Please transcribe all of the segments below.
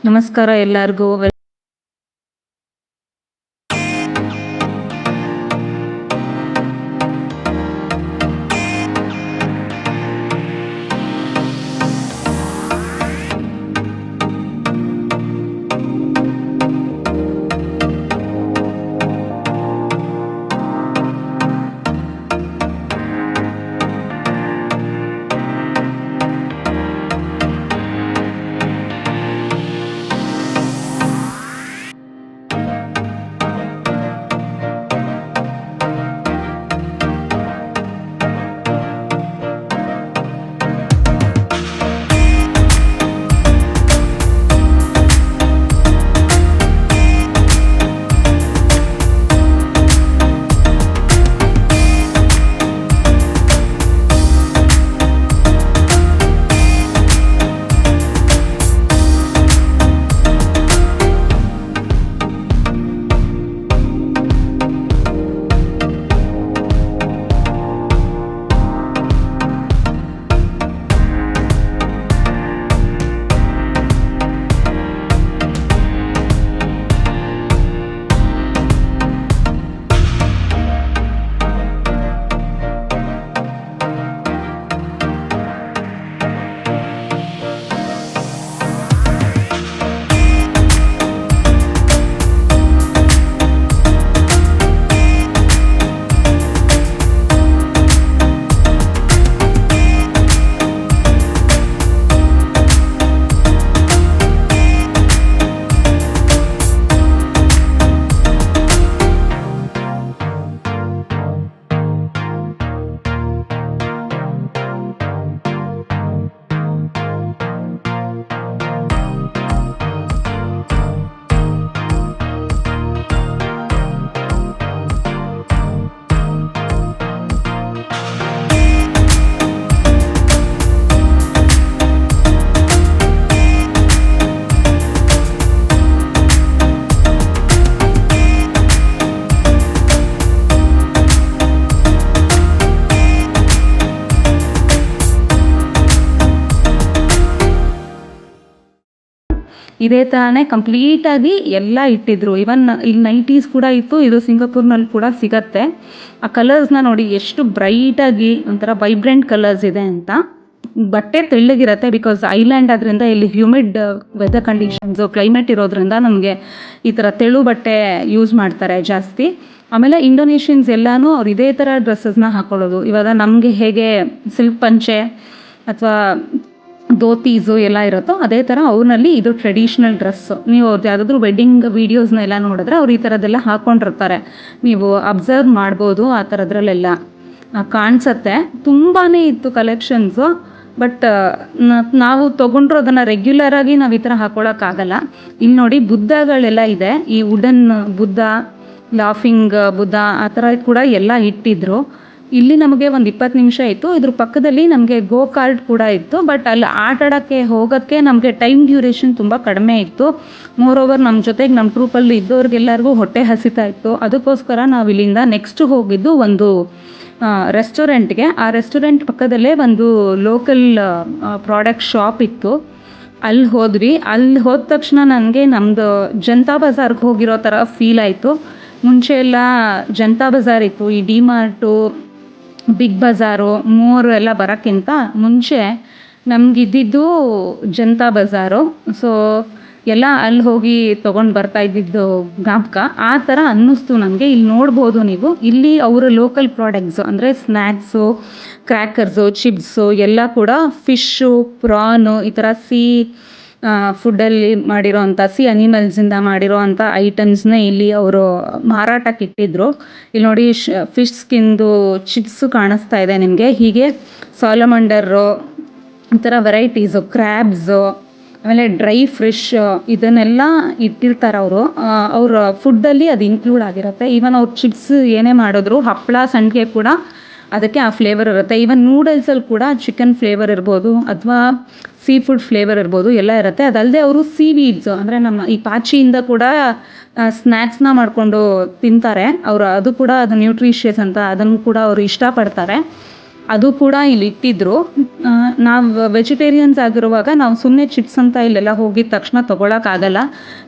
ನಮಸ್ಕಾರ ಎಲ್ಲರಿಗೂ. ಇದೇ ಥರನೇ ಕಂಪ್ಲೀಟಾಗಿ ಎಲ್ಲ ಇಟ್ಟಿದ್ರು. ಇವನ್ ಇಲ್ಲಿ ನೈಟೀಸ್ ಕೂಡ ಇತ್ತು. ಇದು ಸಿಂಗಾಪುರ್ನಲ್ಲಿ ಕೂಡ ಸಿಗತ್ತೆ. ಆ ಕಲರ್ಸ್ನ ನೋಡಿ ಎಷ್ಟು ಬ್ರೈಟಾಗಿ ಒಂಥರ ವೈಬ್ರೆಂಟ್ ಕಲರ್ಸ್ ಇದೆ ಅಂತ. ಬಟ್ಟೆ ತೆಳ್ಳಗಿರುತ್ತೆ ಬಿಕಾಸ್ ಐಲ್ಯಾಂಡ್ ಆದ್ದರಿಂದ ಇಲ್ಲಿ ಹ್ಯೂಮಿಡ್ ವೆದರ್ ಕಂಡೀಷನ್ಸು ಕ್ಲೈಮೇಟ್ ಇರೋದ್ರಿಂದ ನಮಗೆ ಈ ಥರ ತೆಳು ಬಟ್ಟೆ ಯೂಸ್ ಮಾಡ್ತಾರೆ ಜಾಸ್ತಿ. ಆಮೇಲೆ ಇಂಡೋನೇಷಿಯನ್ಸ್ ಎಲ್ಲನೂ ಅವ್ರು ಇದೇ ಥರ ಡ್ರೆಸ್ಸಸ್ನ ಹಾಕೊಳ್ಳೋದು. ಇವಾಗ ನಮಗೆ ಹೇಗೆ ಸಿಲ್ಕ್ ಪಂಚೆ ಅಥವಾ ಧೋತೀಸು ಎಲ್ಲ ಇರುತ್ತೋ ಅದೇ ಥರ ಅವ್ರಲ್ಲಿ ಇದು ಟ್ರೆಡಿಷ್ನಲ್ ಡ್ರೆಸ್ಸು. ನೀವು ಅವ್ರದ್ದು ಯಾವುದಾದ್ರೂ ವೆಡ್ಡಿಂಗ್ ವೀಡಿಯೋಸ್ನೆಲ್ಲ ನೋಡಿದ್ರೆ ಅವ್ರು ಈ ಥರದ್ದೆಲ್ಲ ಹಾಕ್ಕೊಂಡಿರ್ತಾರೆ. ನೀವು ಅಬ್ಸರ್ವ್ ಮಾಡ್ಬೋದು ಆ ಥರದ್ರಲ್ಲೆಲ್ಲ ಕಾಣಿಸತ್ತೆ. ತುಂಬಾ ಇತ್ತು ಕಲೆಕ್ಷನ್ಸು. ಬಟ್ ನಾವು ತೊಗೊಂಡ್ರು ಅದನ್ನು ರೆಗ್ಯುಲರಾಗಿ ನಾವು ಈ ಥರ ಹಾಕ್ಕೊಳಕ್ಕಾಗಲ್ಲ. ಇಲ್ಲಿ ನೋಡಿ ಬುದ್ಧಗಳೆಲ್ಲ ಇದೆ. ಈ ವುಡನ್ ಬುದ್ಧ, ಲಾಫಿಂಗ್ ಬುದ್ಧ ಆ ಥರ ಕೂಡ ಎಲ್ಲ ಇಟ್ಟಿದ್ರು. ಇಲ್ಲಿ ನಮಗೆ ಒಂದು 20 ನಿಮಿಷ ಇತ್ತು. ಇದ್ರ ಪಕ್ಕದಲ್ಲಿ ನಮಗೆ ಗೋ ಕಾರ್ಟ್ ಕೂಡ ಇತ್ತು. ಬಟ್ ಅಲ್ಲಿ ಆಟ ಆಡೋಕ್ಕೆ ಹೋಗೋಕ್ಕೆ ನಮಗೆ ಟೈಮ್ ಡ್ಯೂರೇಷನ್ ತುಂಬ ಕಡಿಮೆ ಇತ್ತು. ಮೋರ್ ಓವರ್ ನಮ್ಮ ಜೊತೆಗೆ ನಮ್ಮ ಟ್ರೂಪಲ್ಲಿ ಇದ್ದವ್ರಿಗೆಲ್ಲರಿಗೂ ಹೊಟ್ಟೆ ಹಸಿತಾ ಇತ್ತು. ಅದಕ್ಕೋಸ್ಕರ ನಾವು ಇಲ್ಲಿಂದ ನೆಕ್ಸ್ಟ್ ಹೋಗಿದ್ದು ಒಂದು ರೆಸ್ಟೋರೆಂಟ್ಗೆ. ಆ ರೆಸ್ಟೋರೆಂಟ್ ಪಕ್ಕದಲ್ಲೇ ಒಂದು ಲೋಕಲ್ ಪ್ರಾಡಕ್ಟ್ ಶಾಪ್ ಇತ್ತು. ಅಲ್ಲಿ ಹೋದ್ವಿ. ಅಲ್ಲಿ ಹೋದ ತಕ್ಷಣ ನನಗೆ ನಮ್ಮದು ಜನತಾ ಬಜಾರ್ಗೆ ಹೋಗಿರೋ ಥರ ಫೀಲ್ ಆಯಿತು. ಮುಂಚೆ ಎಲ್ಲ ಜನತಾ ಬಜಾರ್ ಇತ್ತು. ಈ ಡಿ ಮಾರ್ಟು, ಬಿಗ್ ಬಜಾರು, ಮೋರು ಎಲ್ಲ ಬರೋಕ್ಕಿಂತ ಮುಂಚೆ ನಮಗಿದ್ದಿದ್ದು ಜನತಾ ಬಜಾರು. ಸೊ ಎಲ್ಲ ಅಲ್ಲಿ ಹೋಗಿ ತೊಗೊಂಡು ಬರ್ತಾ ಇದ್ದಿದ್ದು ಜ್ಞಾಪಕ. ಆ ಥರ ಅನ್ನಿಸ್ತು ನನಗೆ. ಇಲ್ಲಿ ನೋಡ್ಬೋದು ನೀವು. ಇಲ್ಲಿ ಅವರ ಲೋಕಲ್ ಪ್ರಾಡಕ್ಟ್ಸು ಅಂದರೆ ಸ್ನ್ಯಾಕ್ಸು, ಕ್ರ್ಯಾಕರ್ಸು, ಚಿಪ್ಸು ಎಲ್ಲ ಕೂಡ ಫಿಶ್ಶು, ಪ್ರಾನು ಈ ಥರ ಫುಡ್ಡಲ್ಲಿ ಮಾಡಿರೋ ಅಂಥ ಅನಿಮಲ್ಸಿಂದ ಮಾಡಿರೋ ಅಂಥ ಐಟಮ್ಸ್ನೇ ಇಲ್ಲಿ ಅವರು ಮಾರಾಟಕ್ಕೆ ಇಟ್ಟಿದ್ರು. ಇಲ್ಲಿ ನೋಡಿ ಫಿಶ್ ಸ್ಕಿನ್ದು ಚಿಪ್ಸು ಕಾಣಿಸ್ತಾ ಇದೆ ನಿಮಗೆ. ಹೀಗೆ ಸಾಲಮಂಡರು ಈ ಥರ ವೆರೈಟೀಸು, ಕ್ರ್ಯಾಬ್ಸು, ಆಮೇಲೆ ಡ್ರೈ ಫಿಶ್ ಇದನ್ನೆಲ್ಲ ಇಟ್ಟಿರ್ತಾರೆ ಅವರು. ಅವ್ರ ಫುಡ್ಡಲ್ಲಿ ಅದು ಇನ್ಕ್ಲೂಡ್ ಆಗಿರುತ್ತೆ. ಈವನ್ ಅವ್ರು ಚಿಪ್ಸ್ ಏನೇ ಮಾಡಿದ್ರು, ಹಪ್ಪಳ ಸಂಡಿಗೆ ಕೂಡ ಅದಕ್ಕೆ ಆ ಫ್ಲೇವರ್ ಇರುತ್ತೆ. ಈವನ್ ನೂಡಲ್ಸಲ್ಲಿ ಕೂಡ ಚಿಕನ್ ಫ್ಲೇವರ್ ಇರ್ಬೋದು ಅಥವಾ ಸೀ ಫುಡ್ ಫ್ಲೇವರ್ ಇರ್ಬೋದು, ಎಲ್ಲ ಇರುತ್ತೆ. ಅದಲ್ಲದೆ ಅವರು ಸೀವೀಡ್ಸು ಅಂದರೆ ನಮ್ಮ ಈ ಪಾಚಿಯಿಂದ ಕೂಡ ಸ್ನ್ಯಾಕ್ಸ್ನ ಮಾಡಿಕೊಂಡು ತಿಂತಾರೆ ಅವರು. ಅದು ಕೂಡ ಅದು ನ್ಯೂಟ್ರಿಷಿಯಸ್ ಅಂತ, ಅದನ್ನು ಕೂಡ ಅವರು ಇಷ್ಟಪಡ್ತಾರೆ. ಅದು ಕೂಡ ಇಲ್ಲಿ ಇಟ್ಟಿದ್ರು. ನಾವು ವೆಜಿಟೇರಿಯನ್ಸ್ ಆಗಿರುವಾಗ ನಾವು ಸುಮ್ಮನೆ ಚಿಪ್ಸ್ ಅಂತ ಇಲ್ಲೆಲ್ಲ ಹೋಗಿದ ತಕ್ಷಣ ತೊಗೊಳಕ್ಕಾಗಲ್ಲ.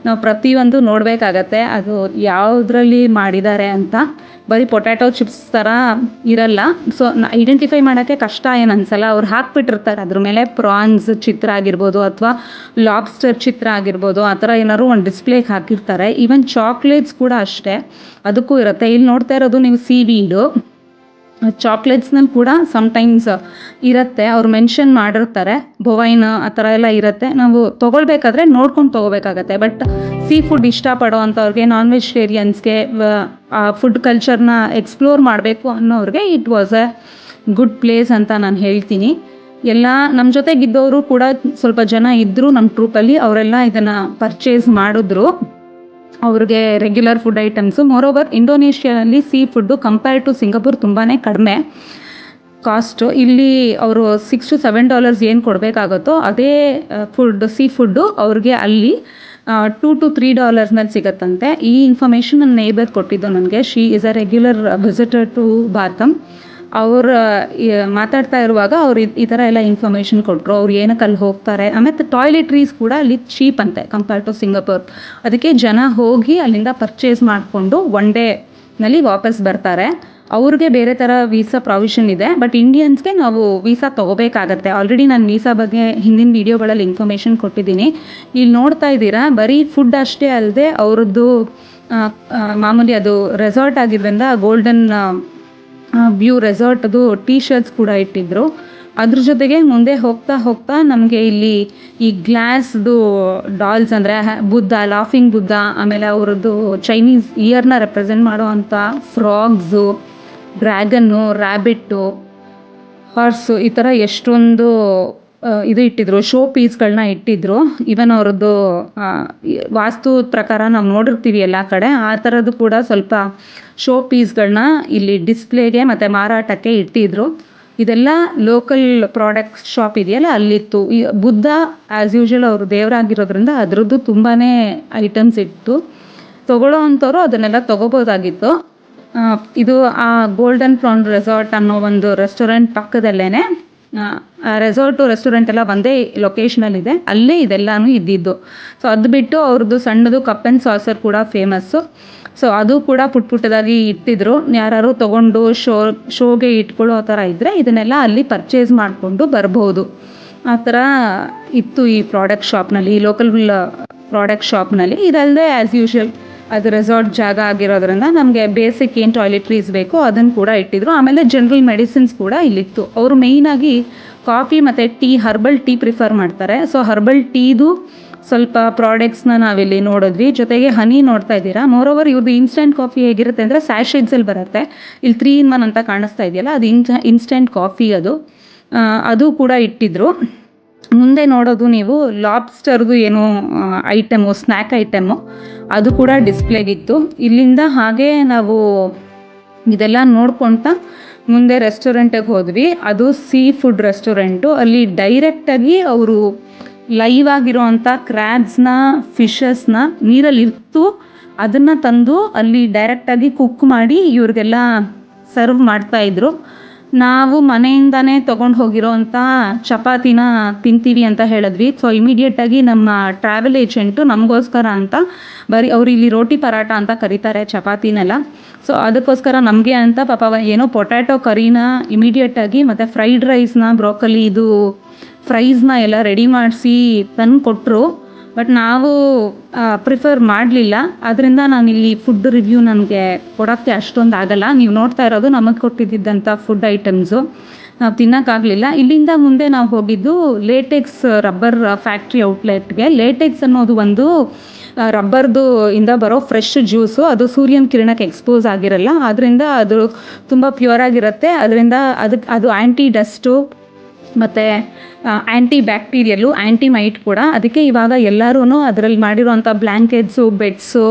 ನಾವು ಪ್ರತಿಯೊಂದು ನೋಡಬೇಕಾಗತ್ತೆ ಅದು ಯಾವುದ್ರಲ್ಲಿ ಮಾಡಿದ್ದಾರೆ ಅಂತ. ಬರೀ ಪೊಟ್ಯಾಟೊ ಚಿಪ್ಸ್ ಥರ ಇರಲ್ಲ. ಸೊ ಐಡೆಂಟಿಫೈ ಮಾಡೋಕ್ಕೆ ಕಷ್ಟ ಏನು ಅನಿಸಲ್ಲ. ಅವ್ರು ಹಾಕ್ಬಿಟ್ಟಿರ್ತಾರೆ ಅದ್ರ ಮೇಲೆ ಪ್ರಾನ್ಸ್ ಚಿತ್ರ ಆಗಿರ್ಬೋದು ಅಥವಾ ಲಾಬ್ಸ್ಟರ್ ಚಿತ್ರ ಆಗಿರ್ಬೋದು, ಆ ಥರ ಏನಾದ್ರು ಒಂದು ಡಿಸ್ಪ್ಲೇಗೆ ಹಾಕಿರ್ತಾರೆ. ಈವನ್ ಚಾಕ್ಲೇಟ್ಸ್ ಕೂಡ ಅಷ್ಟೇ, ಅದಕ್ಕೂ ಇರುತ್ತೆ. ಇಲ್ಲಿ ನೋಡ್ತಾ ಇರೋದು ನೀವು ಸೀವೀಡು. ಚಾಕ್ಲೇಟ್ಸ್ನಲ್ಲಿ ಕೂಡ ಸಮ್ಟೈಮ್ಸ್ ಇರುತ್ತೆ, ಅವ್ರು ಮೆನ್ಷನ್ ಮಾಡಿರ್ತಾರೆ ಬೊವೈನ್ ಆ ಥರ ಎಲ್ಲ ಇರುತ್ತೆ. ನಾವು ತೊಗೊಳ್ಬೇಕಾದ್ರೆ ನೋಡ್ಕೊಂಡು ತೊಗೋಬೇಕಾಗತ್ತೆ. ಬಟ್ ಸೀ ಫುಡ್ ಇಷ್ಟಪಡೋ ಅಂಥವ್ರಿಗೆ, ನಾನ್ ವೆಜಿಟೇರಿಯನ್ಸ್ಗೆ, ಫುಡ್ ಕಲ್ಚರ್ನ ಎಕ್ಸ್ಪ್ಲೋರ್ ಮಾಡಬೇಕು ಅನ್ನೋರಿಗೆ it was a good place ಅಂತ ನಾನು ಹೇಳ್ತೀನಿ. ಎಲ್ಲ ನಮ್ಮ ಜೊತೆಗಿದ್ದವರು ಕೂಡ ಸ್ವಲ್ಪ ಜನ ಇದ್ದರು ನಮ್ಮ ಟ್ರೂಪಲ್ಲಿ, ಅವರೆಲ್ಲ ಇದನ್ನು ಪರ್ಚೇಸ್ ಮಾಡಿದ್ರು. ಅವ್ರಿಗೆ ರೆಗ್ಯುಲರ್ ಫುಡ್ ಐಟಮ್ಸು. ಮೋರೋವರ್ ಇಂಡೋನೇಷ್ಯಾದಲ್ಲಿ sea food compare to Singapore ತುಂಬಾ ಕಡಿಮೆ ಕಾಸ್ಟು. ಇಲ್ಲಿ ಅವರು $6 to $7 ಏನು ಕೊಡಬೇಕಾಗುತ್ತೋ ಅದೇ ಸೀ ಫುಡ್ಡು ಅವ್ರಿಗೆ ಅಲ್ಲಿ $2 to $3 ಸಿಗುತ್ತಂತೆ. ಈ ಇನ್ಫಾರ್ಮೇಷನ್ ನನ್ನ ನೇಬರ್ ಕೊಟ್ಟಿದ್ದು ನನಗೆ. She is a regular visitor to Batam. ಅವ್ರು ಮಾತಾಡ್ತಾ ಇರುವಾಗ ಅವ್ರು ಈ ಥರ ಎಲ್ಲ ಇನ್ಫಾರ್ಮೇಷನ್ ಕೊಟ್ಟರು, ಅವ್ರು ಏನಕ್ಕೆ ಅಲ್ಲಿ ಹೋಗ್ತಾರೆ. ಆಮೇಲೆ ಟಾಯ್ಲೆಟ್ರೀಸ್ ಕೂಡ ಅಲ್ಲಿ ಚೀಪ್ ಅಂತೆ ಕಂಪೇರ್ ಟು ಸಿಂಗಾಪುರ್. ಅದಕ್ಕೆ ಜನ ಹೋಗಿ ಅಲ್ಲಿಂದ ಪರ್ಚೇಸ್ ಮಾಡಿಕೊಂಡು ಒನ್ ಡೇನಲ್ಲಿ ವಾಪಸ್ ಬರ್ತಾರೆ. ಅವ್ರಿಗೆ ಬೇರೆ ಥರ ವೀಸಾ ಪ್ರಾವಿಷನ್ ಇದೆ, ಬಟ್ ಇಂಡಿಯನ್ಸ್ಗೆ ನಾವು ವೀಸಾ ತೊಗೋಬೇಕಾಗತ್ತೆ. ಆಲ್ರೆಡಿ ನಾನು ವೀಸಾ ಬಗ್ಗೆ ಹಿಂದಿನ ವೀಡಿಯೋಗಳಲ್ಲಿ ಇನ್ಫಾರ್ಮೇಷನ್ ಕೊಟ್ಟಿದ್ದೀನಿ. ಇಲ್ಲಿ ನೋಡ್ತಾ ಇದ್ದೀರಾ, ಬರೀ ಫುಡ್ ಅಷ್ಟೇ ಅಲ್ಲದೆ ಅವ್ರದ್ದು ಮಾಮೂಲಿ ಅದು ರೆಸಾರ್ಟ್ ಆಗಿದ್ದರಿಂದ ಗೋಲ್ಡನ್ ವ್ಯೂ ರೆಸಾರ್ಟ್ದು ಟೀ ಶರ್ಟ್ಸ್ ಕೂಡ ಇಟ್ಟಿದ್ರು. ಅದ್ರ ಜೊತೆಗೆ ಮುಂದೆ ಹೋಗ್ತಾ ಹೋಗ್ತಾ ನಮಗೆ ಇಲ್ಲಿ ಈ ಗ್ಲಾಸ್ದು ಡಾಲ್ಸ್ ಅಂದರೆ ಬುದ್ಧ, ಲಾಫಿಂಗ್ ಬುದ್ಧ, ಆಮೇಲೆ ಅವ್ರದ್ದು ಚೈನೀಸ್ ಇಯರ್ನ ರೆಪ್ರೆಸೆಂಟ್ ಮಾಡೋ ಅಂಥ ಫ್ರಾಗ್ಸು, ಡ್ರ್ಯಾಗನ್ನು, ರ್ಯಾಬಿಟ್ಟು, ಹಾರ್ಸು, ಈ ಥರ ಎಷ್ಟೊಂದು ಇದು ಇಟ್ಟಿದ್ರು, ಶೋ ಪೀಸ್ಗಳನ್ನ ಇಟ್ಟಿದ್ರು. ಈವನ್ ಅವ್ರದ್ದು ವಾಸ್ತು ಪ್ರಕಾರ ನಾವು ನೋಡಿರ್ತೀವಿ ಎಲ್ಲ ಕಡೆ, ಆ ಥರದ್ದು ಕೂಡ ಸ್ವಲ್ಪ ಶೋ ಪೀಸ್ಗಳನ್ನ ಇಲ್ಲಿ ಡಿಸ್ಪ್ಲೇಗೆ ಮತ್ತು ಮಾರಾಟಕ್ಕೆ ಇಟ್ಟಿದ್ರು. ಇದೆಲ್ಲ ಲೋಕಲ್ ಪ್ರಾಡಕ್ಟ್ ಶಾಪ್ ಇದೆಯಲ್ಲ ಅಲ್ಲಿತ್ತು. ಈ ಬುದ್ಧ ಆ್ಯಸ್ ಯೂಶ್ವಲ್ ಅವರು ದೇವರಾಗಿರೋದ್ರಿಂದ ಅದರದ್ದು ತುಂಬಾ ಐಟಮ್ಸ್ ಇತ್ತು. ತೊಗೊಳ್ಳೋ ಅಂಥವ್ರು ಅದನ್ನೆಲ್ಲ ತೊಗೋಬೋದಾಗಿತ್ತು. ಇದು ಆ ಗೋಲ್ಡನ್ ಪ್ರಾನ್ ರೆಸಾರ್ಟ್ ಅನ್ನೋ ಒಂದು ರೆಸ್ಟೋರೆಂಟ್ ಪಕ್ಕದಲ್ಲೇ, ರೆಸಾರ್ಟು ರೆಸ್ಟೋರೆಂಟ್ ಎಲ್ಲ ಒಂದೇ ಲೊಕೇಶನಲ್ಲಿದೆ, ಅಲ್ಲೇ ಇದೆಲ್ಲನೂ ಇದ್ದಿದ್ದು. ಸೊ ಅದು ಬಿಟ್ಟು ಅವ್ರದ್ದು ಸಣ್ಣದು ಕಪ್ ಆ್ಯಂಡ್ ಸಾಸರ್ ಕೂಡ ಫೇಮಸ್ಸು. ಸೊ ಅದು ಕೂಡ ಪುಟ್ಟದಾಗಿ ಇಟ್ಟಿದ್ರು. ಯಾರು ತೊಗೊಂಡು ಶೋಗೆ ಇಟ್ಕೊಳ್ಳೋ ಥರ ಇದ್ದರೆ ಇದನ್ನೆಲ್ಲ ಅಲ್ಲಿ ಪರ್ಚೇಸ್ ಮಾಡಿಕೊಂಡು ಬರ್ಬೋದು. ಆ ಥರ ಇತ್ತು ಈ ಪ್ರಾಡಕ್ಟ್ ಶಾಪ್ನಲ್ಲಿ, ಈ ಲೋಕಲ್ ಪ್ರಾಡಕ್ಟ್ ಶಾಪ್ನಲ್ಲಿ. ಇದಲ್ಲದೆ ಆ್ಯಸ್ ಯೂಶ್ವಲ್ ಅದು ರೆಸಾರ್ಟ್ ಜಾಗ ಆಗಿರೋದ್ರಿಂದ ನಮಗೆ ಬೇಸಿಕ್ ಏನು ಟಾಯ್ಲೆಟ್ರೀಸ್ ಬೇಕೋ ಅದನ್ನು ಕೂಡ ಇಟ್ಟಿದ್ರು. ಆಮೇಲೆ ಜನರಲ್ ಮೆಡಿಸಿನ್ಸ್ ಕೂಡ ಇಲ್ಲಿತ್ತು. ಅವರು ಮೇಯ್ನಾಗಿ ಕಾಫಿ ಮತ್ತು ಟೀ, ಹರ್ಬಲ್ ಟೀ ಪ್ರಿಫರ್ ಮಾಡ್ತಾರೆ. ಸೊ ಹರ್ಬಲ್ ಟೀದು ಸ್ವಲ್ಪ ಪ್ರಾಡಕ್ಟ್ಸ್ನ ನಾವಿಲ್ಲಿ ನೋಡಿದ್ವಿ. ಜೊತೆಗೆ ಹನಿ ನೋಡ್ತಾ ಇದ್ದೀರಾ. ಮೋರೋವರ್ ಇವ್ರದ್ದು ಇನ್ಸ್ಟೆಂಟ್ ಕಾಫಿ ಹೇಗಿರುತ್ತೆ ಅಂದರೆ ಸ್ಯಾಶೆಟ್ಸಲ್ಲಿ ಬರುತ್ತೆ. ಇಲ್ಲಿ 3 in 1 ಅಂತ ಕಾಣಿಸ್ತಾ ಇದೆಯಲ್ಲ, ಅದು ಇನ್ಸ್ಟೆಂಟ್ ಕಾಫಿ. ಅದು ಕೂಡ ಇಟ್ಟಿದ್ರು. ಮುಂದೆ ನೋಡೋದು ನೀವು ಲಾಬ್ಸ್ಟರ್ದು ಏನೋ ಐಟಮು, ಸ್ನ್ಯಾಕ್ ಐಟಮು, ಅದು ಕೂಡ ಡಿಸ್ಪ್ಲೇಗಿತ್ತು. ಇಲ್ಲಿಂದ ಹಾಗೆ ನಾವು ಇದೆಲ್ಲ ನೋಡ್ಕೊತಾ ಮುಂದೆ ರೆಸ್ಟೋರೆಂಟಿಗೆ ಹೋದ್ವಿ. ಅದು ಸೀ ಫುಡ್ ರೆಸ್ಟೋರೆಂಟು. ಅಲ್ಲಿ ಡೈರೆಕ್ಟಾಗಿ ಅವರು ಲೈವ್ ಆಗಿರೋವಂಥ ಕ್ರ್ಯಾಬ್ಸ್ನ, ಫಿಶಸ್ನ ನೀರಲ್ಲಿ ಇತ್ತು, ಅದನ್ನು ತಂದು ಅಲ್ಲಿ ಡೈರೆಕ್ಟಾಗಿ ಕುಕ್ ಮಾಡಿ ಇವ್ರಿಗೆಲ್ಲ ಸರ್ವ್ ಮಾಡ್ತಾಯಿದ್ರು. ನಾವು ಮನೆಯಿಂದನೇ ತೊಗೊಂಡು ಹೋಗಿರೋವಂಥ ಚಪಾತಿನ ತಿಂತೀವಿ ಅಂತ ಹೇಳಿದ್ವಿ. ಸೊ ಇಮಿಡಿಯೇಟಾಗಿ ನಮ್ಮ ಟ್ರಾವೆಲ್ ಏಜೆಂಟು ನಮಗೋಸ್ಕರ ಅಂತ ಅವ್ರು ಇಲ್ಲಿ ರೋಟಿ ಪರಾಟ ಅಂತ ಕರೀತಾರೆ ಚಪಾತಿನೆಲ್ಲ. ಸೊ ಅದಕ್ಕೋಸ್ಕರ ನಮಗೆ ಅಂತ ಪಾಪ ಏನೋ ಪೊಟ್ಯಾಟೊ ಕರಿನ ಇಮಿಡಿಯೇಟಾಗಿ ಮತ್ತು ಫ್ರೈಡ್ ರೈಸ್ನ, ಬ್ರೋಕಲಿ ಇದು ಫ್ರೈಸ್ನ ಎಲ್ಲ ರೆಡಿ ಮಾಡಿಸಿ ತಂದು ಕೊಟ್ಟರು. ಬಟ್ ನಾವು ಪ್ರಿಫರ್ ಮಾಡಲಿಲ್ಲ. ಅದರಿಂದ ನಾನಿಲ್ಲಿ ಫುಡ್ ರಿವ್ಯೂ ನನಗೆ ಕೊಡೋಕ್ಕೆ ಅಷ್ಟೊಂದು ಆಗಲ್ಲ. ನೀವು ನೋಡ್ತಾ ಇರೋದು ನಮಗೆ ಕೊಟ್ಟಿದ್ದಂಥ ಫುಡ್ ಐಟಮ್ಸು, ನಾವು ತಿನ್ನೋಕ್ಕಾಗಲಿಲ್ಲ. ಇಲ್ಲಿಂದ ಮುಂದೆ ನಾವು ಹೋಗಿದ್ದು ಲೇಟೆಕ್ಸ್ ರಬ್ಬರ್ ಫ್ಯಾಕ್ಟ್ರಿ ಔಟ್ಲೆಟ್ಗೆ. ಲೇಟೆಕ್ಸ್ ಅನ್ನೋದು ಒಂದು ರಬ್ಬರ್ದು ಇಂದ ಬರೋ ಫ್ರೆಶ್ ಜ್ಯೂಸು. ಅದು ಸೂರ್ಯನ ಕಿರಣಕ್ಕೆ ಎಕ್ಸ್ಪೋಸ್ ಆಗಿರಲ್ಲ, ಅದರಿಂದ ಅದು ತುಂಬ ಪ್ಯೂರ್ ಆಗಿರುತ್ತೆ. ಅದರಿಂದ ಅದು ಆ್ಯಂಟಿ ಡಸ್ಟು ಮತ್ತು ಆ್ಯಂಟಿ ಬ್ಯಾಕ್ಟೀರಿಯಲ್ಲು, ಆ್ಯಂಟಿ ಮೈಟ್ ಕೂಡ. ಅದಕ್ಕೆ ಇವಾಗ ಎಲ್ಲರೂ ಅದರಲ್ಲಿ ಮಾಡಿರೋವಂಥ ಬ್ಲ್ಯಾಂಕೆಟ್ಸು, ಬೆಡ್ಸು,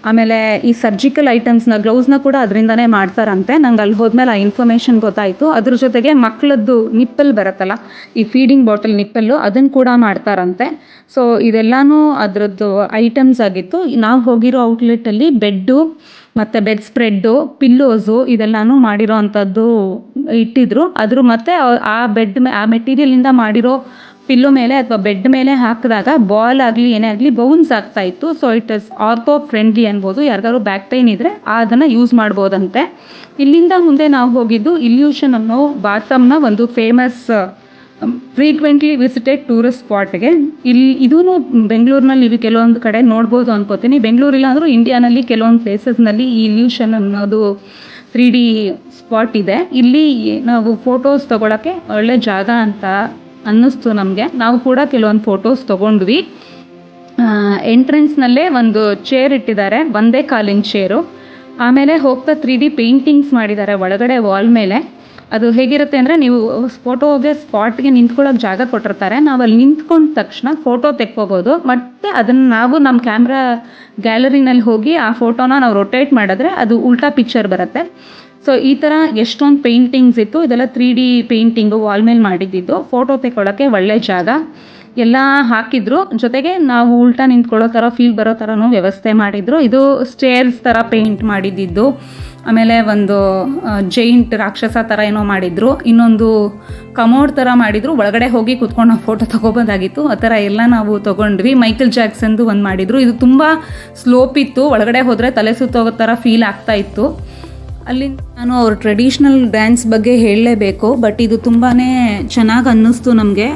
ಆಮೇಲೆ ಈ ಸರ್ಜಿಕಲ್ ಐಟಮ್ಸ್ನ ಗ್ಲೌಸ್ನ ಕೂಡ ಅದರಿಂದನೇ ಮಾಡ್ತಾರಂತೆ. ನಂಗೆ ಅಲ್ಲಿ ಹೋದ್ಮೇಲೆ ಆ ಇನ್ಫಾರ್ಮೇಷನ್ ಗೊತ್ತಾಯಿತು. ಅದ್ರ ಜೊತೆಗೆ ಮಕ್ಕಳದ್ದು ನಿಪ್ಪಲ್ ಬರುತ್ತಲ್ಲ, ಈ ಫೀಡಿಂಗ್ ಬಾಟಲ್ ನಿಪ್ಪಲ್ಲು, ಅದನ್ನು ಕೂಡ ಮಾಡ್ತಾರಂತೆ. ಸೊ ಇದೆಲ್ಲನೂ ಅದರದ್ದು ಐಟಮ್ಸ್ ಆಗಿತ್ತು. ನಾವು ಹೋಗಿರೋ ಔಟ್ಲೆಟಲ್ಲಿ ಬೆಡ್ಡು ಮತ್ತು ಬೆಡ್ ಸ್ಪ್ರೆಡ್ಡು, ಪಿಲ್ಲೋಸು ಇದೆಲ್ಲನೂ ಮಾಡಿರೋ ಅಂಥದ್ದು ಇಟ್ಟಿದ್ರು. ಅದ್ರ ಮತ್ತು ಆ ಮೆಟೀರಿಯಲಿಂದ ಮಾಡಿರೋ ಪಿಲ್ಲೋ ಮೇಲೆ ಅಥವಾ ಬೆಡ್ ಮೇಲೆ ಹಾಕಿದಾಗ ಬಾಲ್ ಆಗಲಿ ಏನೇ ಆಗಲಿ ಬೌನ್ಸ್ ಆಗ್ತಾಯಿತ್ತು. So it is ortho friendly ಅನ್ಬೋದು. ಯಾರಿಗಾದ್ರು ಬ್ಯಾಕ್ ಪೈನ್ ಇದ್ದರೆ ಅದನ್ನು ಯೂಸ್ ಮಾಡ್ಬೋದಂತೆ. ಇಲ್ಲಿಂದ ಮುಂದೆ ನಾವು ಹೋಗಿದ್ದು ಇಲ್ಯೂಷನ್ ಅನ್ನೋ ಬಾತಮ್ನ ಒಂದು ಫೇಮಸ್ ಫ್ರೀಕ್ವೆಂಟ್ಲಿ ವಿಸಿಟೆಡ್ ಟೂರಿಸ್ಟ್ ಸ್ಪಾಟ್ಗೆ. ಇದೂ ಬೆಂಗಳೂರಿನಲ್ಲಿ ನೀವು ಕೆಲವೊಂದು ಕಡೆ ನೋಡ್ಬೋದು ಅನ್ಕೋತೀನಿ. ಬೆಂಗಳೂರಿಲ್ಲ ಅಂದರೂ ಇಂಡಿಯಾನಲ್ಲಿ ಕೆಲವೊಂದು ಪ್ಲೇಸಸ್ನಲ್ಲಿ ಈ ಇಲ್ಯೂಷನ್ ಅನ್ನೋದು 3D ಸ್ಪಾಟ್ ಇದೆ. ಇಲ್ಲಿ ನಾವು ಫೋಟೋಸ್ ತೊಗೊಳಕ್ಕೆ ಒಳ್ಳೆ ಜಾಗ ಅಂತ ಅನ್ನಿಸ್ತು ನಮಗೆ. ನಾವು ಕೂಡ ಕೆಲವೊಂದು ಫೋಟೋಸ್ ತೊಗೊಂಡ್ವಿ. ಎಂಟ್ರೆನ್ಸ್ನಲ್ಲೇ ಒಂದು ಚೇರ್ ಇಟ್ಟಿದ್ದಾರೆ, ಒಂದೇ ಕಾಲಿನ ಚೇರು. ಆಮೇಲೆ ಹೋಗ್ತಾ 3D ಪೇಂಟಿಂಗ್ಸ್ ಮಾಡಿದ್ದಾರೆ ಒಳಗಡೆ ವಾಲ್ ಮೇಲೆ. ಅದು ಹೇಗಿರುತ್ತೆ ಅಂದರೆ, ನೀವು ಫೋಟೋಗೆ ಸ್ಪಾಟ್ಗೆ ನಿಂತ್ಕೊಳ್ಳೋಕೆ ಜಾಗ ಕೊಟ್ಟಿರ್ತಾರೆ. ನಾವು ಅಲ್ಲಿ ನಿಂತ್ಕೊಂಡ ತಕ್ಷಣ ಫೋಟೋ ತೆಕ್ಕೋಬೋದು. ಮತ್ತು ಅದನ್ನು ನಾವು ನಮ್ಮ ಕ್ಯಾಮ್ರಾ ಗ್ಯಾಲರಿನಲ್ಲಿ ಹೋಗಿ ಆ ಫೋಟೋನ ನಾವು ರೊಟೇಟ್ ಮಾಡಿದ್ರೆ ಅದು ಉಲ್ಟಾ ಪಿಕ್ಚರ್ ಬರುತ್ತೆ. ಸೊ ಈ ಥರ ಎಷ್ಟೊಂದು ಪೇಂಟಿಂಗ್ಸ್ ಇತ್ತು. ಇದೆಲ್ಲ 3D ಪೇಂಟಿಂಗು ವಾಲ್ ಮೇಲೆ ಮಾಡಿದ್ದಿದ್ದು. ಫೋಟೋ ತೆಕ್ಕೊಳ್ಳೋಕ್ಕೆ ಒಳ್ಳೆ ಜಾಗ ಎಲ್ಲ ಹಾಕಿದ್ರು. ಜೊತೆಗೆ ನಾವು ಉಲ್ಟಾ ನಿಂತ್ಕೊಳ್ಳೋ ಥರ ಫೀಲ್ ಬರೋ ಥರನೂ ವ್ಯವಸ್ಥೆ ಮಾಡಿದರು. ಇದು ಸ್ಟೇರ್ಸ್ ಥರ ಪೇಂಟ್ ಮಾಡಿದ್ದಿದ್ದು. ಆಮೇಲೆ ಒಂದು ಜೈಂಟ್ ರಾಕ್ಷಸ ಥರ ಏನೋ ಮಾಡಿದರು. ಇನ್ನೊಂದು ಕಮೋಡ್ ಥರ ಮಾಡಿದರು. ಒಳಗಡೆ ಹೋಗಿ ಕುತ್ಕೊಂಡು ನಾವು ಫೋಟೋ ತೊಗೋಬೋದಾಗಿತ್ತು. ಆ ಥರ ಎಲ್ಲ ನಾವು ತೊಗೊಂಡ್ವಿ. ಮೈಕಲ್ ಜಾಕ್ಸನ್ದು ಒಂದು ಮಾಡಿದರು. ಇದು ತುಂಬ ಸ್ಲೋಪ್ ಇತ್ತು. ಒಳಗಡೆ ಹೋದರೆ ತಲೆ ಸುತ್ತೋಗೋ ಥರ ಫೀಲ್ ಆಗ್ತಾಯಿತ್ತು. ಅಲ್ಲಿಂದ ನಾನು ಅವ್ರ ಟ್ರೆಡಿಷ್ನಲ್ ಡ್ಯಾನ್ಸ್ ಬಗ್ಗೆ ಹೇಳಲೇಬೇಕು. ಬಟ್ ಇದು ತುಂಬಾ ಚೆನ್ನಾಗಿ ಅನ್ನಿಸ್ತು ನಮಗೆ.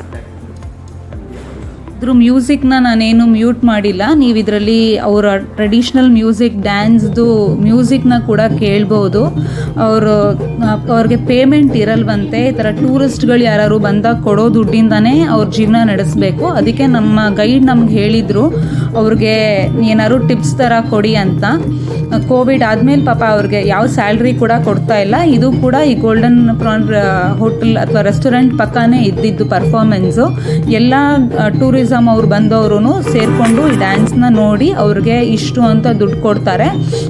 ಇದ್ರ ಮ್ಯೂಸಿಕ್ನ ನಾನೇನು ಮ್ಯೂಟ್ ಮಾಡಿಲ್ಲ. ನೀವು ಇದರಲ್ಲಿ ಅವರ ಟ್ರೆಡಿಷ್ನಲ್ ಮ್ಯೂಸಿಕ್ ಡ್ಯಾನ್ಸ್ದು ಮ್ಯೂಸಿಕ್ನ ಕೂಡ ಕೇಳ್ಬೋದು. ಅವ್ರಿಗೆ ಪೇಮೆಂಟ್ ಇರಲ್ವಂತೆ. ಈ ಥರ ಟೂರಿಸ್ಟ್ಗಳು ಯಾರು ಬಂದಾಗ ಕೊಡೋ ದುಡ್ಡಿಂದನೇ ಅವ್ರ ಜೀವನ ನಡೆಸಬೇಕು. ಅದಕ್ಕೆ ನಮ್ಮ ಗೈಡ್ ನಮ್ಗೆ ಹೇಳಿದರು ಅವ್ರಿಗೆ ಏನಾದ್ರು ಟಿಪ್ಸ್ ಥರ ಕೊಡಿ ಅಂತ. ಕೋವಿಡ್ ಆದಮೇಲೆ ಪಾಪ ಅವ್ರಿಗೆ ಯಾವ ಸ್ಯಾಲ್ರಿ ಕೂಡ ಕೊಡ್ತಾ ಇಲ್ಲ. ಇದು ಕೂಡ ಈ ಗೋಲ್ಡನ್ ಪ್ರಾನ್ ಹೋಟೆಲ್ ಅಥವಾ ರೆಸ್ಟೋರೆಂಟ್ ಪಕ್ಕನೇ ಇದ್ದಿದ್ದು ಪರ್ಫಾರ್ಮೆನ್ಸು. ಎಲ್ಲ ಟೂರಿಸಮ್ ಅವ್ರು ಬಂದವರು ಸೇರಿಕೊಂಡು ಈ ಡ್ಯಾನ್ಸ್ನ ನೋಡಿ ಅವ್ರಿಗೆ ಇಷ್ಟು ಅಂತ ದುಡ್ಡು ಕೊಡ್ತಾರೆ.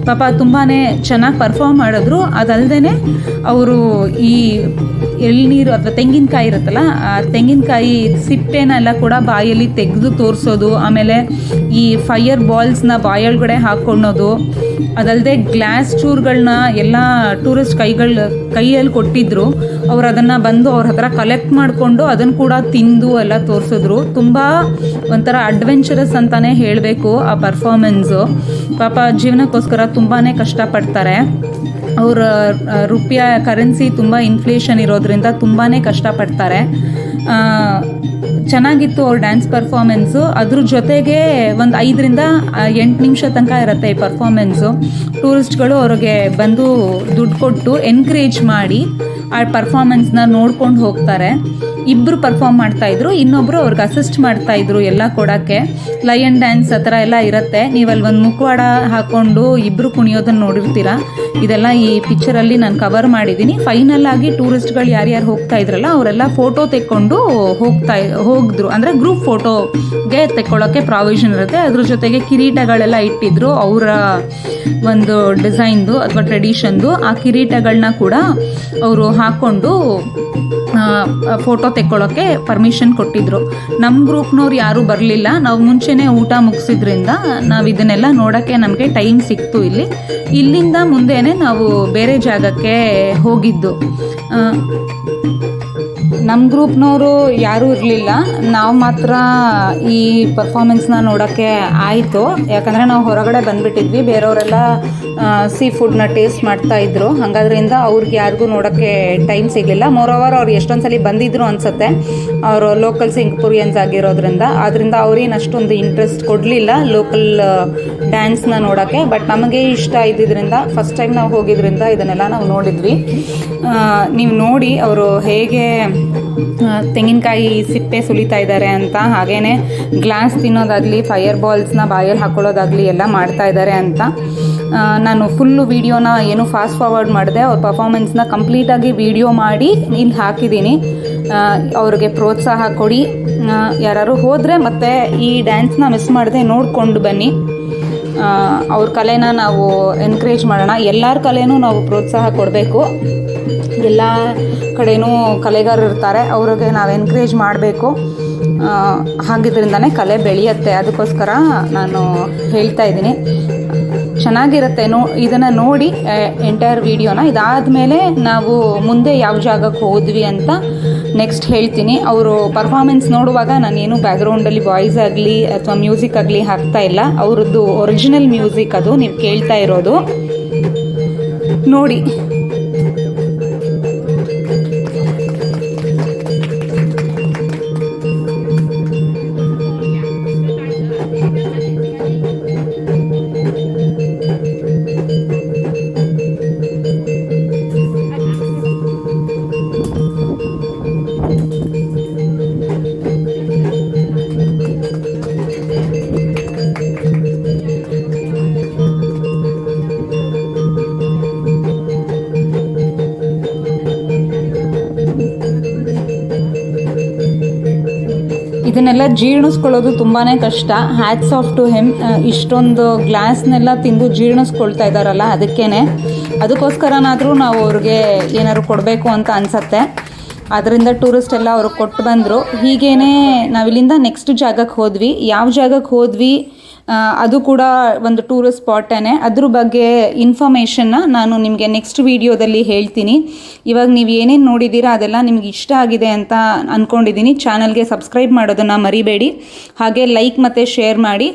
ಪಾಪ ತುಂಬಾ ಚೆನ್ನಾಗಿ ಪರ್ಫಾರ್ಮ್ ಮಾಡಿದ್ರು. ಅದಲ್ಲದೆ ಅವರು ಈ ಎಳ್ನೀರು ಅಥವಾ ತೆಂಗಿನಕಾಯಿ ಇರುತ್ತಲ್ಲ, ಆ ತೆಂಗಿನಕಾಯಿ ಸಿಪ್ಪೆನೆಲ್ಲ ಕೂಡ ಬಾಯಲ್ಲಿ ತೆಗೆದು ತೋರಿಸೋದು. ಆಮೇಲೆ ಈ ಫೈರ್ ಬಾಲ್ಸ್ನ ಬಾಯೊಳಗಡೆ ಹಾಕ್ಕೊಳ್ಳೋದು. ಅದಲ್ಲದೆ ಗ್ಲಾಸ್ ಚೂರುಗಳನ್ನ ಎಲ್ಲ ಟೂರಿಸ್ಟ್ ಕೈಯಲ್ಲಿ ಕೊಟ್ಟಿದ್ರು. ಅವ್ರು ಅದನ್ನು ಬಂದು ಅವ್ರ ಹತ್ರ ಕಲೆಕ್ಟ್ ಮಾಡಿಕೊಂಡು ಅದನ್ನು ಕೂಡ ತಿಂದು ಎಲ್ಲ ತೋರಿಸಿದ್ರು. ತುಂಬ ಒಂಥರ ಅಡ್ವೆಂಚರಸ್ ಅಂತಲೇ ಹೇಳಬೇಕು ಆ ಪರ್ಫಾರ್ಮೆನ್ಸು. ಪಾಪ ಜೀವನಕ್ಕೋಸ್ಕರ ತುಂಬಾ ಕಷ್ಟಪಡ್ತಾರೆ. ಅವರ ರೂಪಾಯಿ ಕರೆನ್ಸಿ ತುಂಬ ಇನ್ಫ್ಲೇಷನ್ ಇರೋದ್ರಿಂದ ತುಂಬಾ ಕಷ್ಟಪಡ್ತಾರೆ. ಚೆನ್ನಾಗಿತ್ತು ಅವ್ರ ಡ್ಯಾನ್ಸ್ ಪರ್ಫಾರ್ಮೆನ್ಸು. ಅದ್ರ ಜೊತೆಗೆ ಒಂದು 5ರಿಂದ 8 ನಿಮಿಷ ತನಕ ಇರುತ್ತೆ ಈ ಪರ್ಫಾರ್ಮೆನ್ಸು. ಟೂರಿಸ್ಟ್ಗಳು ಅವ್ರಿಗೆ ಬಂದು ದುಡ್ಡು ಕೊಟ್ಟು ಎನ್ಕರೇಜ್ ಮಾಡಿ ಆ ಪರ್ಫಾರ್ಮೆನ್ಸ್ನ ನೋಡ್ಕೊಂಡು ಹೋಗ್ತಾರೆ. ಇಬ್ಬರು ಪರ್ಫಾರ್ಮ್ ಮಾಡ್ತಾಯಿದ್ರು, ಇನ್ನೊಬ್ಬರು ಅವ್ರಿಗೆ ಅಸಿಸ್ಟ್ ಮಾಡ್ತಾಯಿದ್ರು ಎಲ್ಲ ಕೊಡೋಕ್ಕೆ. ಲಯನ್ ಡ್ಯಾನ್ಸ್ ಆ ಥರ ಎಲ್ಲ ಇರುತ್ತೆ. ನೀವಲ್ಲಿ ಒಂದು ಮುಖವಾಡ ಹಾಕ್ಕೊಂಡು ಇಬ್ಬರು ಕುಣಿಯೋದನ್ನು ನೋಡಿರ್ತೀರ. ಇದೆಲ್ಲ ಈ ಪಿಕ್ಚರಲ್ಲಿ ನಾನು ಕವರ್ ಮಾಡಿದ್ದೀನಿ. ಫೈನಲ್ ಆಗಿ ಟೂರಿಸ್ಟ್ಗಳು ಯಾರ್ಯಾರು ಹೋಗ್ತಾ ಇದ್ರಲ್ಲ ಅವರೆಲ್ಲ ಫೋಟೋ ತೆಕ್ಕೊಂಡು ಹೋಗಿದ್ರು. ಅಂದರೆ ಗ್ರೂಪ್ ಫೋಟೋಗೆ ತೆಕ್ಕೊಳ್ಳೋಕ್ಕೆ ಪ್ರಾವಿಷನ್ ಇರುತ್ತೆ. ಅದ್ರ ಜೊತೆಗೆ ಕಿರೀಟಗಳೆಲ್ಲ ಇಟ್ಟಿದ್ರು ಅವರ ಒಂದು ಡಿಸೈನ್ದು ಅಥವಾ ಟ್ರೆಡಿಷನ್ದು. ಆ ಕಿರೀಟಗಳನ್ನ ಕೂಡ ಅವರು ಹಾಕ್ಕೊಂಡು ಫೋಟೋ ತೆಕ್ಕೊಳ್ಳೋಕ್ಕೆ ಪರ್ಮಿಷನ್ ಕೊಟ್ಟಿದ್ರು. ನಮ್ಮ ಗ್ರೂಪ್ನವ್ರು ಯಾರೂ ಬರಲಿಲ್ಲ. ನಾವು ಮುಂಚೆನೇ ಊಟ ಮುಗಿಸಿದ್ರಿಂದ ನಾವು ಇದನ್ನೆಲ್ಲ ನೋಡೋಕ್ಕೆ ನಮಗೆ ಟೈಮ್ ಸಿಕ್ತು. ಇಲ್ಲಿಂದ ಮುಂದೆನೇ ನಾವು ಬೇರೆ ಜಾಗಕ್ಕೆ ಹೋಗಿದ್ದು. ನಮ್ಮ ಗ್ರೂಪ್ನವರು ಯಾರೂ ಇರಲಿಲ್ಲ. ನಾವು ಮಾತ್ರ ಈ ಪರ್ಫಾರ್ಮೆನ್ಸ್ನ ನೋಡೋಕ್ಕೆ ಆಯಿತು. ಯಾಕಂದರೆ ನಾವು ಹೊರಗಡೆ ಬಂದುಬಿಟ್ಟಿದ್ವಿ. ಬೇರೆಯವರೆಲ್ಲ ಸೀ ಫುಡ್ನ ಟೇಸ್ಟ್ ಮಾಡ್ತಾಯಿದ್ರು. ಹಾಗಾದ್ರಿಂದ ಅವ್ರಿಗೆ ಯಾರಿಗೂ ನೋಡೋಕ್ಕೆ ಟೈಮ್ ಸಿಗಲಿಲ್ಲ. ಮೋರೋವರ್ ಅವ್ರು ಎಷ್ಟೊಂದು ಸಲ ಬಂದಿದ್ರು ಅನಿಸುತ್ತೆ. ಅವರು ಲೋಕಲ್ ಸಿಂಗಪುರಿಯನ್ಸ್ ಆಗಿರೋದ್ರಿಂದ ಅವ್ರೇನು ಅಷ್ಟೊಂದು ಇಂಟ್ರೆಸ್ಟ್ ಕೊಡಲಿಲ್ಲ ಲೋಕಲ್ ಡ್ಯಾನ್ಸ್ನ ನೋಡೋಕ್ಕೆ. ಬಟ್ ನಮಗೆ ಇಷ್ಟ ಇದ್ದಿದ್ದರಿಂದ ಫಸ್ಟ್ ಟೈಮ್ ನಾವು ಹೋಗಿದ್ರಿಂದ ಇದನ್ನೆಲ್ಲ ನಾವು ನೋಡಿದ್ವಿ. ನೀವು ನೋಡಿ ಅವರು ಹೇಗೆ ತೆಂಗಿನಕಾಯಿ ಸಿಪ್ಪೆ ಸುಲಿತಾ ಇದ್ದಾರೆ ಅಂತ, ಹಾಗೇನೆ ಗ್ಲಾಸ್ ತಿನ್ನೋದಾಗಲಿ ಫೈರ್ ಬಾಲ್ಸ್ನ ಬಾಯಲ್ಲಿ ಹಾಕೊಳ್ಳೋದಾಗಲಿ ಎಲ್ಲ ಮಾಡ್ತಾ ಇದ್ದಾರೆ ಅಂತ. ನಾನು ಫುಲ್ಲು ವೀಡಿಯೋನ ಏನು ಫಾಸ್ಟ್ ಫಾರ್ವರ್ಡ್ ಮಾಡಿದೆ. ಅವ್ರ ಪರ್ಫಾರ್ಮೆನ್ಸ್ನ ಕಂಪ್ಲೀಟಾಗಿ ವೀಡಿಯೋ ಮಾಡಿ ಇಲ್ಲಿ ಹಾಕಿದ್ದೀನಿ. ಅವ್ರಿಗೆ ಪ್ರೋತ್ಸಾಹ ಕೊಡಿ. ಯಾರು ಹೋದರೆ ಮತ್ತೆ ಈ ಡ್ಯಾನ್ಸ್ನ ಮಿಸ್ ಮಾಡದೆ ನೋಡಿಕೊಂಡು ಬನ್ನಿ. ಅವ್ರ ಕಲೆನ ನಾವು ಎನ್ಕರೇಜ್ ಮಾಡೋಣ. ಎಲ್ಲರ ಕಲೆನೂ ನಾವು ಪ್ರೋತ್ಸಾಹ ಕೊಡಬೇಕು. ಎಲ್ಲ ಕಡೆಯೂ ಕಲೆಗಾರರು ಇರ್ತಾರೆ, ಅವ್ರಿಗೆ ನಾವು ಎನ್ಕರೇಜ್ ಮಾಡಬೇಕು. ಹಾಗಿದ್ರಿಂದನೇ ಕಲೆ ಬೆಳೆಯುತ್ತೆ. ಅದಕ್ಕೋಸ್ಕರ ನಾನು ಹೇಳ್ತಾ ಇದ್ದೀನಿ. ಚೆನ್ನಾಗಿರುತ್ತೆ ಇದನ್ನು ನೋಡಿ ಎಂಟೈರ್ ವೀಡಿಯೋನ. ಇದಾದಮೇಲೆ ನಾವು ಮುಂದೆ ಯಾವ ಜಾಗಕ್ಕೆ ಹೋದ್ವಿ ಅಂತ ನೆಕ್ಸ್ಟ್ ಹೇಳ್ತೀನಿ. ಅವರು ಪರ್ಫಾರ್ಮೆನ್ಸ್ ನೋಡುವಾಗ ನಾನೇನು ಬ್ಯಾಕ್ಗ್ರೌಂಡಲ್ಲಿ ವಾಯ್ಸ್ ಆಗಲಿ ಅಥವಾ ಮ್ಯೂಸಿಕ್ ಆಗಲಿ ಹಾಕ್ತಾ ಇಲ್ಲ. ಅವ್ರದ್ದು ಒರಿಜಿನಲ್ ಮ್ಯೂಸಿಕ್ ಅದು ನೀವು ಕೇಳ್ತಾ ಇರೋದು ನೋಡಿ. ಇದನ್ನೆಲ್ಲ ಜೀರ್ಣಿಸ್ಕೊಳ್ಳೋದು ತುಂಬಾ ಕಷ್ಟ. Hats off to him. ಇಷ್ಟೊಂದು ಗ್ಲಾಸ್ನೆಲ್ಲ ತಿಂದು ಜೀರ್ಣಿಸ್ಕೊಳ್ತಾ ಇದ್ದಾರಲ್ಲ, ಅದಕ್ಕೋಸ್ಕರನಾದರೂ ನಾವು ಅವ್ರಿಗೆ ಏನಾದ್ರು ಕೊಡಬೇಕು ಅಂತ ಅನಿಸತ್ತೆ. ಅದರಿಂದ ಟೂರಿಸ್ಟ್ ಎಲ್ಲ ಅವ್ರಿಗೆ ಕೊಟ್ಟು ಬಂದರು. ಹೀಗೇ ನಾವಿಲ್ಲಿಂದ ನೆಕ್ಸ್ಟ್ ಜಾಗಕ್ಕೆ ಹೋದ್ವಿ. ಯಾವ ಜಾಗಕ್ಕೆ ಹೋದ್ವಿ ಅದು ಕೂಡ ಒಂದು ಟೂರಿಸ್ಟ್ ಸ್ಪಾಟೇ. ಅದ್ರ ಬಗ್ಗೆ ಇನ್ಫಾರ್ಮೇಷನ್ನ ನಾನು ನಿಮಗೆ ನೆಕ್ಸ್ಟ್ ವೀಡಿಯೋದಲ್ಲಿ ಹೇಳ್ತೀನಿ. ಇವಾಗ ನೀವು ಏನೇನು ನೋಡಿದ್ದೀರಾ ಅದೆಲ್ಲ ನಿಮ್ಗೆ ಇಷ್ಟ ಆಗಿದೆ ಅಂತ ಅಂದ್ಕೊಂಡಿದ್ದೀನಿ. ಚಾನಲ್ಗೆ ಸಬ್ಸ್ಕ್ರೈಬ್ ಮಾಡೋದನ್ನು ಮರಿಬೇಡಿ. ಹಾಗೆ ಲೈಕ್ ಮತ್ತು ಶೇರ್ ಮಾಡಿ.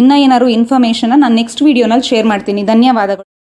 ಇನ್ನೂ ಏನಾದ್ರು ಇನ್ಫಾರ್ಮೇಷನ್ನ ನಾನು ನೆಕ್ಸ್ಟ್ ವೀಡಿಯೋನಲ್ಲಿ ಶೇರ್ ಮಾಡ್ತೀನಿ. ಧನ್ಯವಾದಗಳು.